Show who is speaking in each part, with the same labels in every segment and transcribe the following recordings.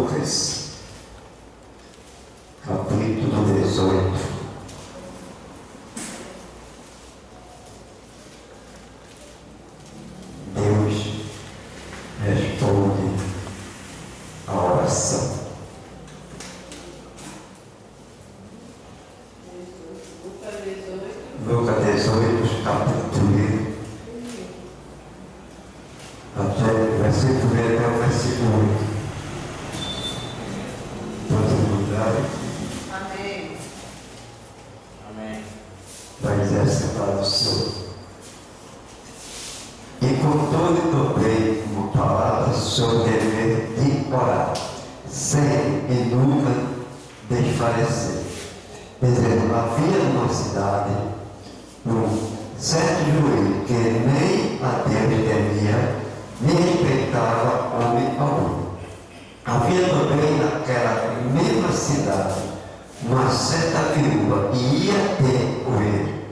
Speaker 1: Lucas, capítulo 18. Deus responde a oração. Lucas 18, capítulo 1. Versículo 1 até o versículo 8. Todos mudaram?
Speaker 2: Amém.
Speaker 3: Amém.
Speaker 1: Vai dizer assim para o Senhor. E contudo tomei uma palavra sobre o dever de orar, sem e nunca desfalecer. Dizendo, havia numa cidade um certo juiz que nem a Deus temia, nem respeitava homem algum. Havia também naquela mesma cidade uma certa viúva que ia ter com ele,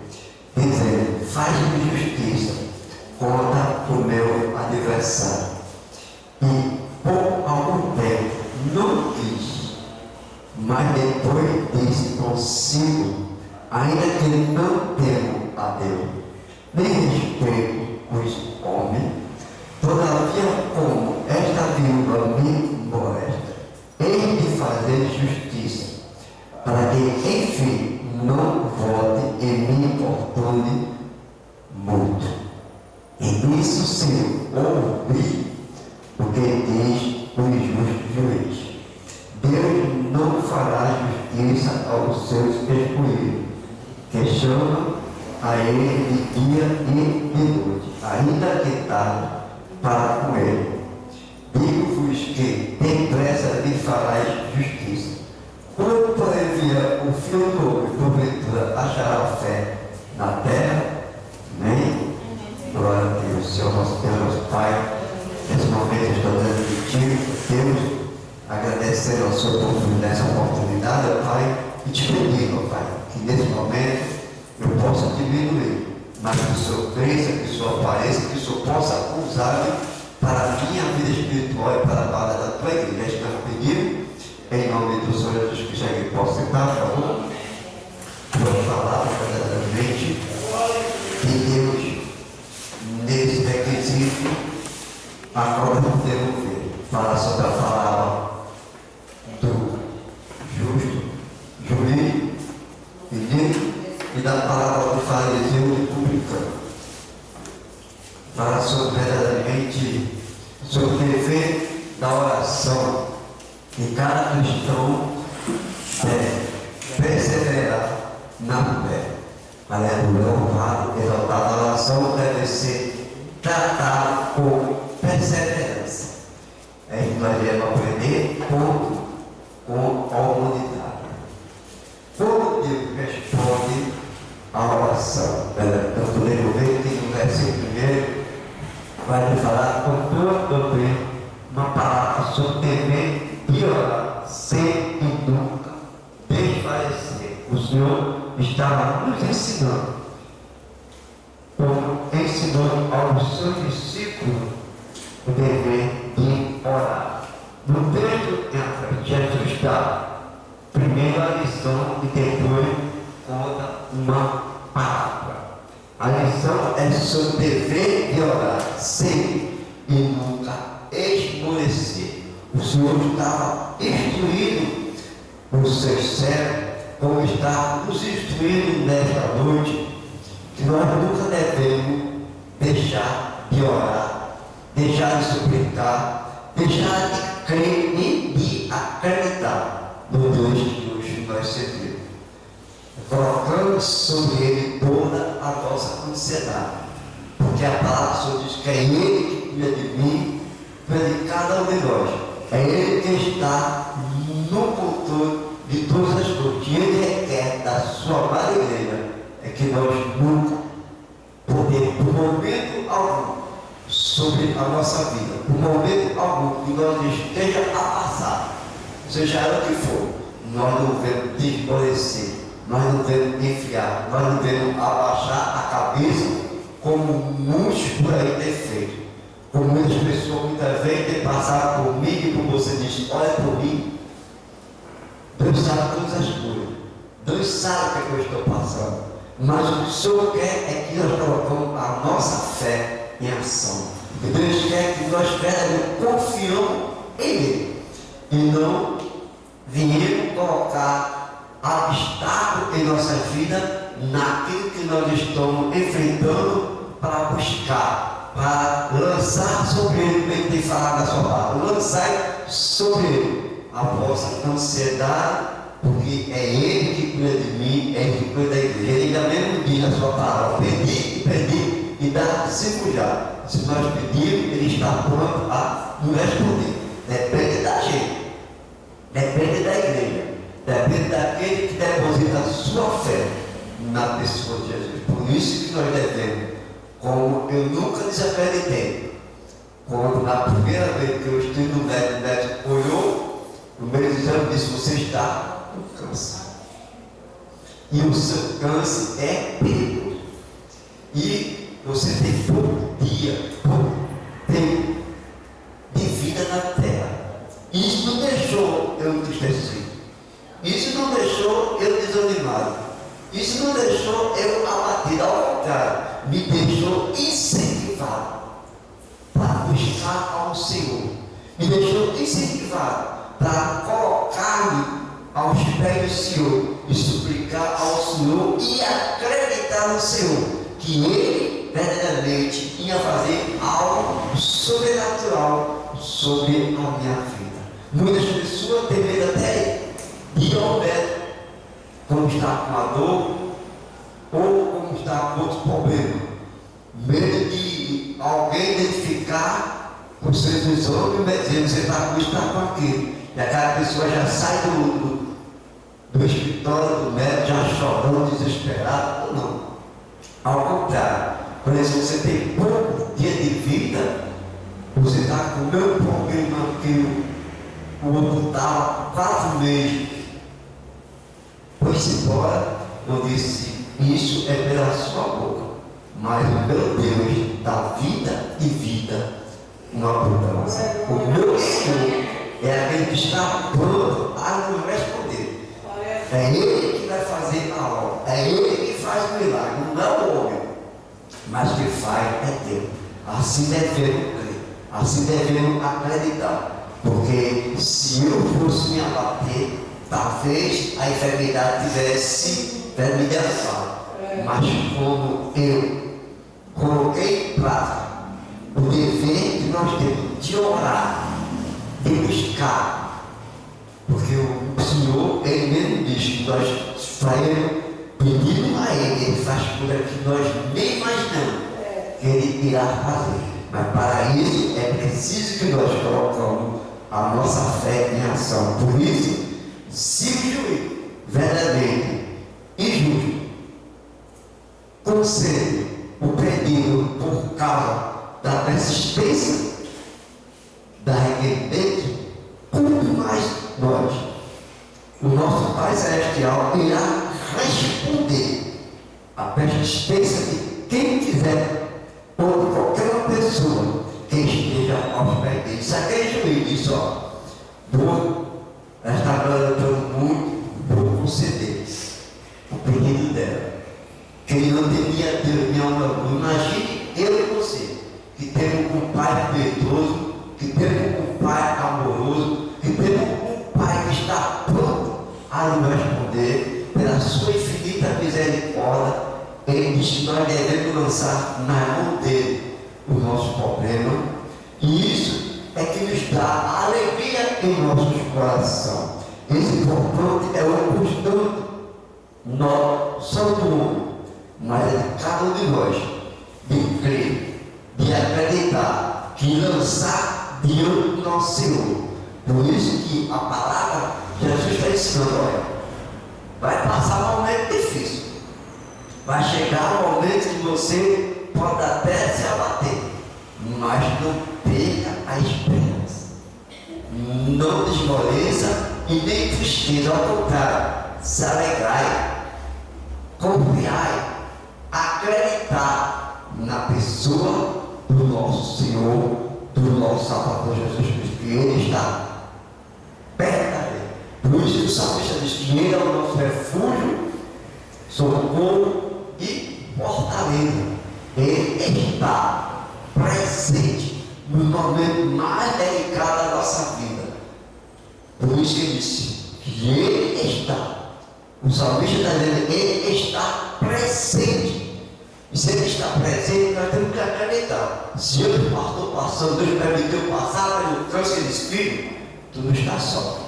Speaker 1: dizendo, faz-me justiça contra o meu adversário. E por algum tempo não quis, mas depois disse consigo, ainda que não temo a Deus, nem respeito os homens, todavia, como esta viúva me molesta, hei de fazer justiça, para que, enfim, não volte e me importune muito. E nisso se ouvi o que diz o justo juiz. Deus não fará justiça aos seus excluídos, que chama a ele de dia e de noite, ainda que tarde para com ele. Digo-vos que depressa lhe farás justiça. Quando porém vier o Filho do Homem, porventura achará fé na terra? Amém? Glória a Deus. Senhor nosso Deus, Pai, nesse momento estou dando de ti, Deus, agradecendo ao Senhor por essa oportunidade, ó Pai, e te pedindo, ó Pai, que nesse momento eu possa diminuir, mas que o Senhor cresça, que o Senhor apareça, que o Senhor possa usar-me para a minha vida espiritual e para a base da tua igreja. Estamos pedindo, em nome do Senhor Jesus Cristo, que possa sentar, por favor. Vamos falar verdadeiramente de Deus nesse requisito, agora podemos ver, falar sobre a palavra do justo, juiz, e da palavra do fariseu e publicano. Falar sobre verdadeiramente sobre o dever da oração, que cada cristão deve perseverar na fé. Aleluia, louvado, exaltado. A oração deve ser tratada com perseverança. É isso que nós devemos aprender com a humanidade. Como Deus responde a oração? Tanto podemos ver que no versículo 1 vai nos falar com tua doutrina uma palavra sobre temer e orar sem e nunca desfalecer. O Senhor estava nos ensinando, como ensinou aos seus discípulos o dever de orar. No texto entra Jesus dá primeiro a lição e depois conta uma palavra. A lição é sobre o dever de orar sempre e nunca esmorecer. O Senhor estava instruindo os seus servos, como está nos instruindo nesta noite, que nós nunca devemos deixar de orar, deixar de suplicar, deixar de crer e de acreditar no Deus que hoje nós servimos, colocando sobre ele toda a nossa ansiedade, porque a palavra do Senhor diz que é ele que cuida de mim, cuida de cada um de nós, é ele que está no controle de todas as coisas. O que ele requer da sua amada igreja é que nós nunca podemos, por momento algum, sobre a nossa vida, por momento algum que nós esteja a passar, seja ela o que for, nós não devemos desmorecer, nós não devemos enfiar, nós não devemos abaixar a cabeça, como muitos por aí têm feito, como muitas pessoas muitas vezes têm passado por mim e por você, diz, olha por mim, sabe todas as coisas. Deus sabe o que eu estou passando. Mas o que o Senhor quer é que nós colocamos a nossa fé em ação. E Deus quer que nós verdadeiramente confiamos em Ele. E não viemos colocar obstáculo em nossa vida naquilo que nós estamos enfrentando para buscar, para lançar sobre Ele, como Ele tem falado na sua palavra, lançar sobre Ele a vossa ansiedade, porque é Ele que cuida de mim, é Ele que cuida da igreja. Ele ainda mesmo diz na sua palavra: pedi e dá 5 já. Se nós pedirmos, Ele está pronto a nos responder. Depende da gente, depende da igreja, depende daquele que deposita a sua fé na pessoa de Jesus. Por isso que nós devemos, como eu nunca desacreditei, quando na primeira vez que eu estive no médico, o médico olhou no meu exame e disse: você está com câncer. E o seu câncer é perigoso. E você tem pouco dia, pouco tempo de vida na terra. Isso não deixou eu entristecer. Isso não deixou eu desanimado. Isso não deixou eu abatido. Ao contrário, me deixou incentivado para buscar ao Senhor. Me deixou incentivado para colocar-me aos pés do Senhor e suplicar ao Senhor e acreditar no Senhor que Ele verdadeiramente ia fazer algo sobrenatural sobre a minha vida. Muitas pessoas têm medo até de ir ao médico quando está com a dor ou quando está com outro problema. Medo de alguém identificar com seus exames e dizer: você está com isso, está com aquilo. E aquela pessoa já sai do escritório do médico já chorando, desesperado. Não. Ao contrário, por exemplo, você tem pouco dia de vida, você está com o meu problema que o outro estava 4 meses. Foi-se embora. Eu disse: isso é pela sua boca, mas o meu Deus dá vida e vida em abundância. O meu Senhor é aquele que está pronto a nos responder. É Ele que vai fazer a obra, é Ele que faz o milagre, não é o homem, mas que faz é Deus. Assim devemos crer, assim devemos acreditar, porque se eu fosse me abater, talvez a enfermidade tivesse me deixado. Mas como eu coloquei em prática o dever que nós temos de orar, de buscar, porque o Senhor, Ele mesmo diz que nós estaremos pedindo a Ele faz coisa que nós nem imaginamos que Ele irá fazer. Mas para isso é preciso que nós colocamos a nossa fé em ação. Por isso, se o juiz verdadeiramente e justo concede o pedido por causa da persistência, da requerimento, quanto mais nós, o nosso Pai Celestial, irá responder a persistência de quem quiser, ou de qualquer pessoa que esteja aos pés dele. Se aquele juiz diz: ó, ela está plantando muito, vou conceder o pedido dela, que ele não temia Deus, minha alma. Imagine eu e você, que temos um Pai piedoso, que temos um Pai amoroso, que temos um Pai que está pronto a nos responder pela sua infinita misericórdia. Ele diz que nós devemos lançar na mão dele o nosso problema, e isso é que nos dá alegria em nossos corações. Esse importante é o constante, não só do mundo, mas é de cada um de nós, de crer, de acreditar, de lançar diante do nosso Senhor. Por isso que a palavra, Jesus está ensinando: olha, vai passar um momento difícil, vai chegar um momento que você pode até se abater, mas não perca a esperança, não desmoleça e nem tristeza. Ao contrário, se alegrai, confiai, acreditar na pessoa do nosso Senhor, do nosso Salvador Jesus Cristo, que Ele está perto da gente. Por isso que o salmista diz que Ele é o nosso refúgio, socorro e fortaleza. Ele está presente no momento mais delicado da nossa vida. Por isso que ele disse que Ele está. O salmista está dizendo, Ele está presente. E se Ele está presente, nós temos que acreditar. Se eu estou passando, Deus permitiu eu passar pelo câncer de espírito, tu não está só.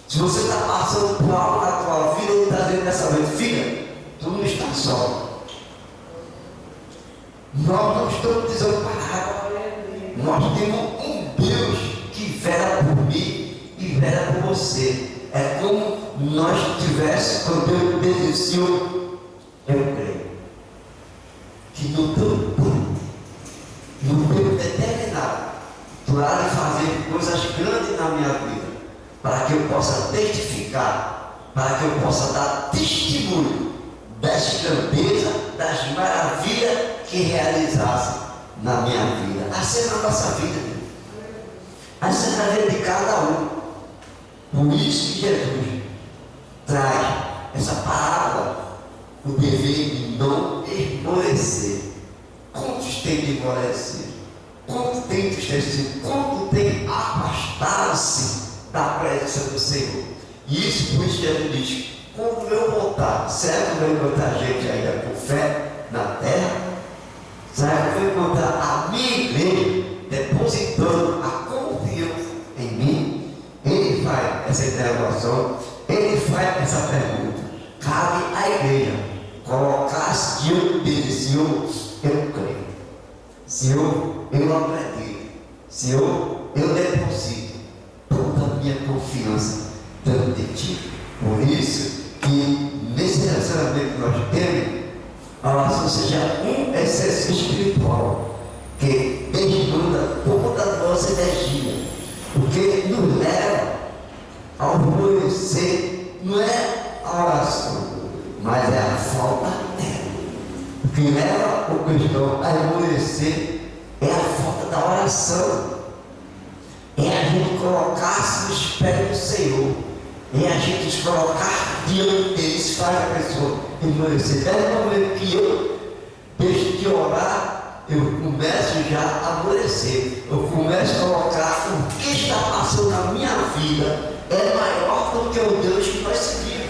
Speaker 1: Se você está passando por algo na tua vida, Ele está dizendo dessa vez, filha, tu não está só. Nós não estamos desamparados. Nós temos um Deus que vela por mim e vela por você. É como nós tivéssemos, quando Deus desistiu, eu creio que no tempo determinado, tu há de fazer coisas grandes na minha vida, para que eu possa testificar, para que eu possa dar testemunho das grandezas, das maravilhas que realizasse na minha vida. Assim é na nossa vida, assim é na vida de cada um. Por isso que Jesus traz essa parábola, o dever de não esmorecer. Quantos têm de esmorecer? Quantos têm entristecido? Quantos têm afastado-se da presença do Senhor? E isso, por isso Jesus diz, quando eu voltar, será que eu vou encontrar gente ainda com fé na terra? Será que eu vou encontrar a minha igreja depositando a confiança em mim? Ele faz essa interrogação, ele faz essa pergunta. Cabe à igreja colocar-se diante dele, Senhor, eu creio. Senhor, eu acredito. Senhor, eu deposito toda a minha confiança diante de Ti. Por isso que nesse relacionamento que nós temos, a oração seja um exercício espiritual que desnuda toda a nossa energia, porque nos leva ao amolecer, não é a oração, mas é a falta dela. O que leva o cristão a amolecer é a falta da oração, é a gente colocar-se nos pés do Senhor, é a gente se colocar diante dele. Isso faz a pessoa amolecer. Desde o momento que eu deixo de orar, eu começo já a amolecer, eu começo a colocar o que está passando na minha vida é maior do que o Deus que nós seguimos.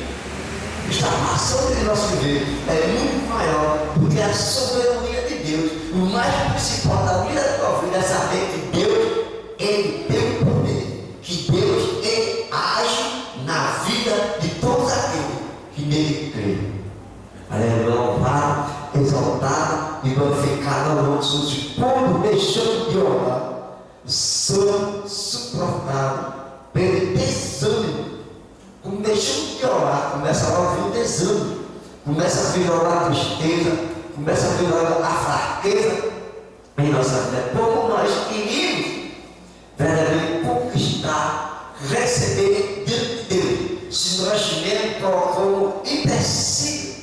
Speaker 1: Está passando em nosso viver é muito maior do que a soberania de Deus. O mais principal da vida da tua vida é saber que Deus, Ele tem o poder, que Deus, Ele age na vida de todos aqueles que nele creem. Aleluia, louvado, exaltado e glorificado ao nosso Deus. Quando deixamos de orar, somos suportados pelo desânimo. Quando deixamos de orar, começa a vir o desânimo, começa a vir a tristeza, começa a vir a fraqueza em nossa vida. Como nós iríamos verdadeiramente conquistar, receber diante de Deus, se nós mesmos colocamos empecilhos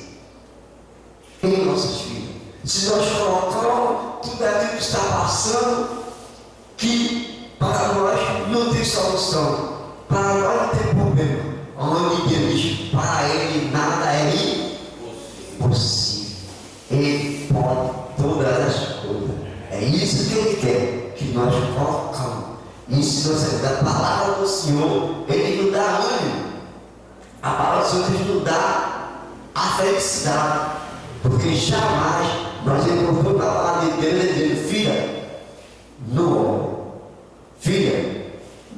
Speaker 1: em nossas vidas, se nós colocamos tudo aquilo que está passando, que para nós não tem solução, para nós não tem problema, onde Deus diz, para Ele nada é impossível, Ele pode todas as coisas. É isso que Ele quer que nós colocamos. Isso da palavra do Senhor, Ele nos dá ânimo. A palavra do Senhor nos dá a felicidade, porque jamais nós encontramos a palavra de Deus dizendo, filha, não, filha,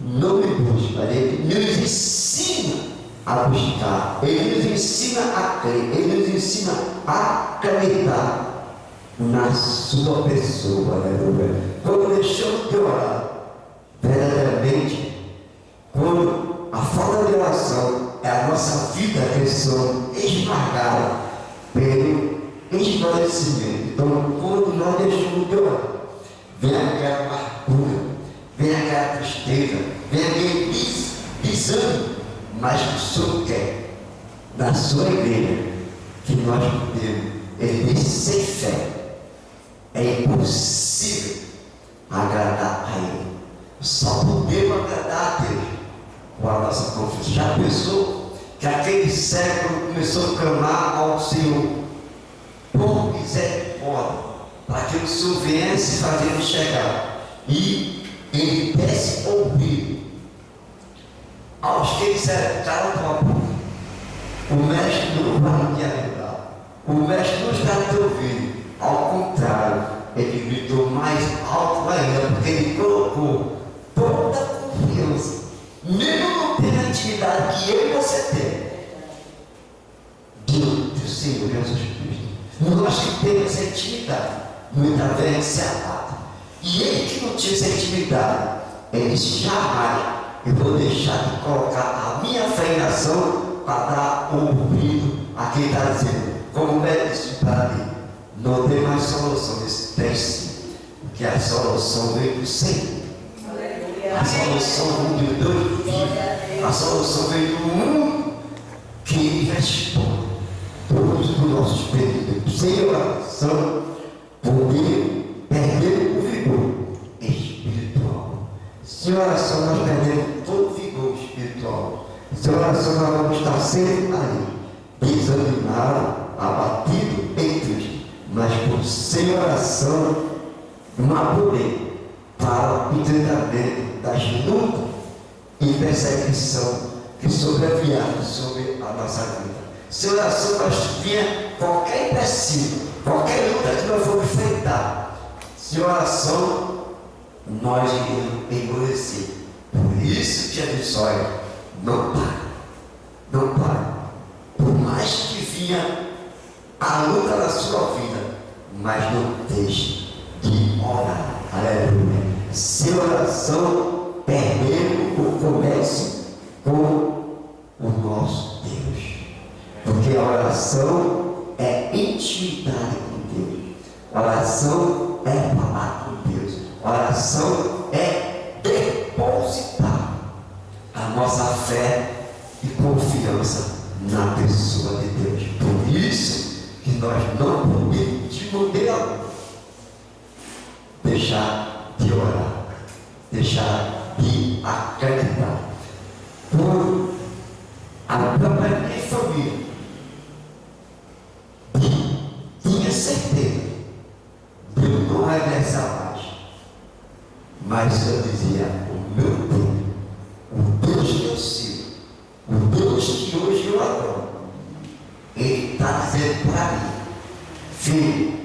Speaker 1: não me busque, mas Ele nos ensina a buscar, Ele nos ensina a crer, Ele nos ensina a acreditar na sua pessoa. Aleluia. Quando deixamos de orar, verdadeiramente, quando a falta de oração é a nossa vida que somos esmagada pelo esmorecimento. Então, quando nós deixamos de orar, vem aquela amargura, vem aquela tristeza, vem aquele desânimo. Mas o Senhor quer, na sua igreja, que nós podemos, Ele disse, sem fé, é impossível agradar a Ele. Só podemos agradar a Deus com a nossa confiança. Já pensou que aquele século começou a clamar ao Senhor por misericórdia, para que o Senhor viesse fazer enxergar, e ele desse ouvido aos que disseram: cala tua boca, o mestre não vai te ajudar, o mestre não está te ouvindo. Ao contrário, ele gritou mais alto ainda, porque ele colocou toda a confiança, mesmo não tendo a intimidade que eu e você tem, diante do Senhor Jesus Cristo. Nós que temos essa intimidade, muitas vezes se abate. E ele que não tinha essa intimidade, ele disse: jamais eu vou deixar de colocar a minha fé em ação para dar ouvido a quem está dizendo. Como o médico disse para mim, não tem mais solução. Disse: tem sim, porque a solução veio do Senhor. A solução veio do Deus vivo. A solução veio do mundo que responde todos os nossos pedidos. Sem oração, poder perder o vigor espiritual. Sem oração, nós perdemos todo o vigor espiritual. Sem oração, nós vamos estar sempre aí, desanimado, abatido em Cristo. Mas por sem oração, não há poder para o enfrentamento das lutas e perseguição que sobrevieram sobre a nossa vida. Sem oração, nós vinha qualquer empecilho, qualquer luta que nós vamos enfrentar. Sem oração, nós iremos endurecer. Por isso que Jesus disse: olha, não pare, não pare. Por mais que vinha a luta na sua vida, mas não deixe de orar. Aleluia. Sem oração, perdemos o comércio com o nosso Deus. Porque a oração é intimidade com Deus. A oração é falar com Deus. A oração é depositar a nossa fé e confiança na pessoa de Deus. Por isso que nós não podemos, de maneira alguma, deixar de orar, deixar de acreditar. Por a própria minha família tinha certeza de eu não regressar mais, mas eu dizia: o meu Deus, o Deus que eu sigo, o Deus que hoje eu adoro, Ele está dizendo para mim: filho,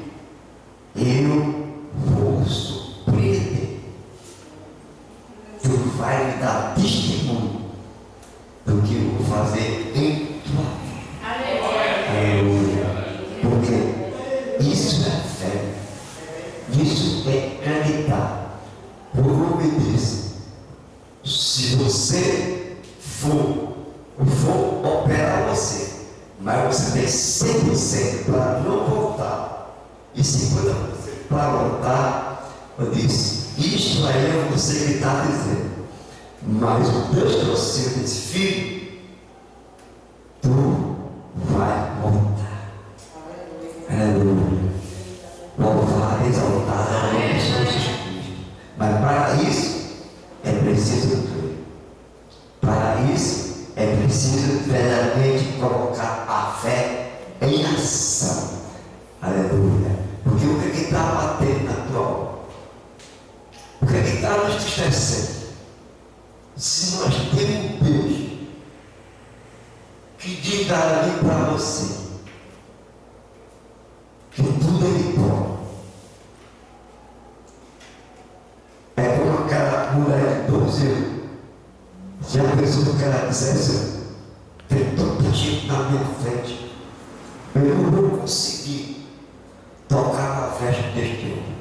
Speaker 1: eu vou surpreender, tu vai me dar testemunho do que eu vou fazer em tua vida. Aleluia. Porque isso é fé, isso é acreditar. Por obedecer. Se você for operar você, mas você tem 100% para não voltar e 50% para voltar, eu disse: isto aí é você que está dizendo. Mas o Deus que eu sigo disse: filho, tu vai voltar. Aleluia. Louvar, exaltar a nome de Jesus Cristo. Mas para isso é preciso crer. Para isso é preciso verdadeiramente colocar a fé em ação. Aleluia. Porque o que está batendo na tua obra? O que está nos entristecendo? Se nós temos um Deus que diga ali para você que tudo Ele pode. É como aquela mulher de 12 anos. Se a pessoa que ela dissesse: tem tanta gente na minha frente, eu não vou conseguir tocar na festa deste homem.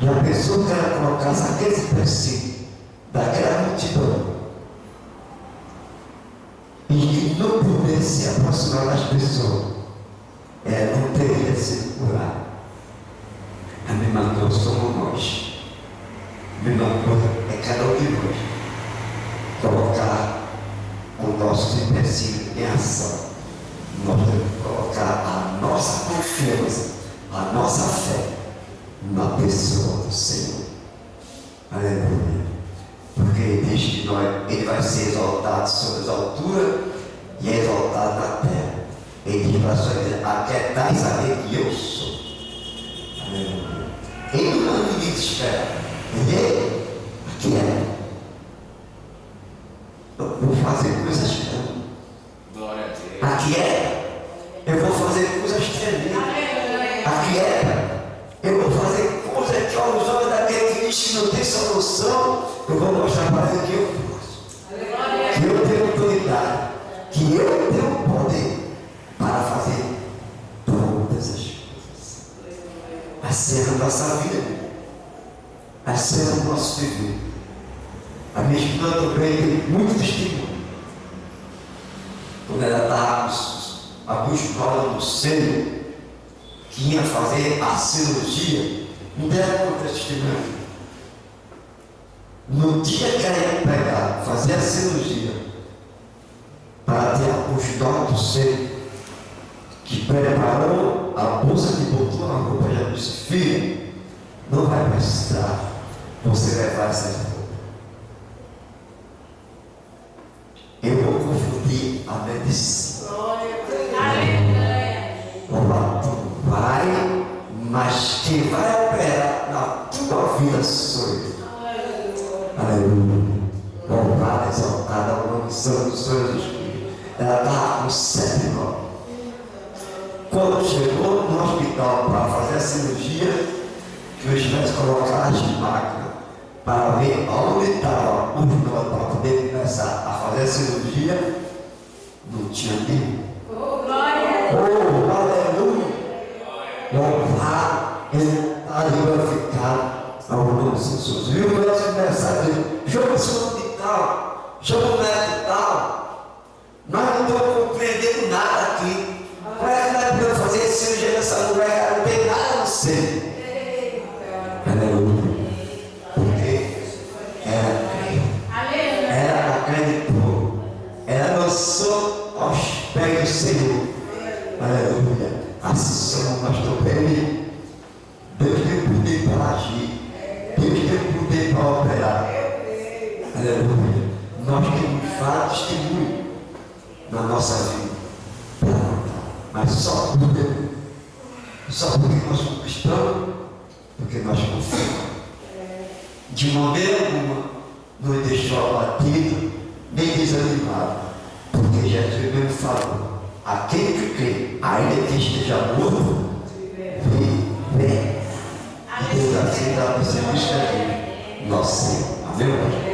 Speaker 1: E a pessoa que ela colocasse aquele princípio daquela multidão e que não pudesse se aproximar das pessoas, ela não teria sido curada. A mesma coisa somos nós. A mesma coisa é cada um de nós colocar o nosso empecilho em ação. Nós temos que colocar a nossa confiança, a nossa fé na pessoa do Senhor. Aleluia. Porque ele diz que Ele vai ser exaltado sobre as alturas e é exaltado na terra. Ele diz para a sua igreja: aquietai e saber que eu sou. Aleluia. Ele não manda ninguém desesperar. Ele aquieta. Eu vou fazer coisas grandes.
Speaker 3: Glória a Deus.
Speaker 1: Aquieta. Eu vou fazer coisas tremendas. Aquieta. Eu vou fazer coisas que aos olhos daquele que diz que não tem solução, eu vou mostrar para ele que eu posso. Que eu tenho autoridade. Que eu tenho poder para fazer todas as coisas. Assim é a nossa vida. Assim é o nosso viver. A minha esposa também tem muito testemunho. Quando ela estava abusada no seio, que ia fazer a cirurgia, não deve contar testemunho. No dia que ela ia pegar, fazer a cirurgia, para ter a postura do seio, que preparou a bolsa que botou na roupa, já disse: filha, não vai precisar você levar essas roupas. Eu vou confundir a medicina. Olá, tu vai, mas quem vai operar na tua vida sou eu. Aleluia. Louvada, exaltada, a nome santo do Senhor Jesus. Ela estava com 7 anos. Quando chegou no hospital para fazer a cirurgia, que os médicos colocaram as máquinas para ver onde estava o nó para poder começar a fazer a cirurgia, não tinha nenhum. Oh, aleluia! Louvado, ele está glorificado ao nome de Jesus. E o médico começar a dizer: chama o senhor de tal, chama o médico de tal. Nós não estamos compreendendo nada aqui. Como é que nós podemos fazer cirurgia nessa mulher? Não tem nada no seio. Aleluia. Ela acreditou. Ela lançou aos pés do Senhor. Aleluia. Assim somos nós também. Deus tem poder para agir. Deus tem poder para operar. Aleluia. Nós temos vários testemunhos na nossa vida. Mas só por Deus. Só porque nós somos cristãos. Porque nós confiamos. De maneira alguma nos deixou abatido nem desanimado, porque Jesus mesmo falou: aquele que crê, ainda que esteja morto, vê. E Deus assim dá para você escrever nosso Senhor. Amém?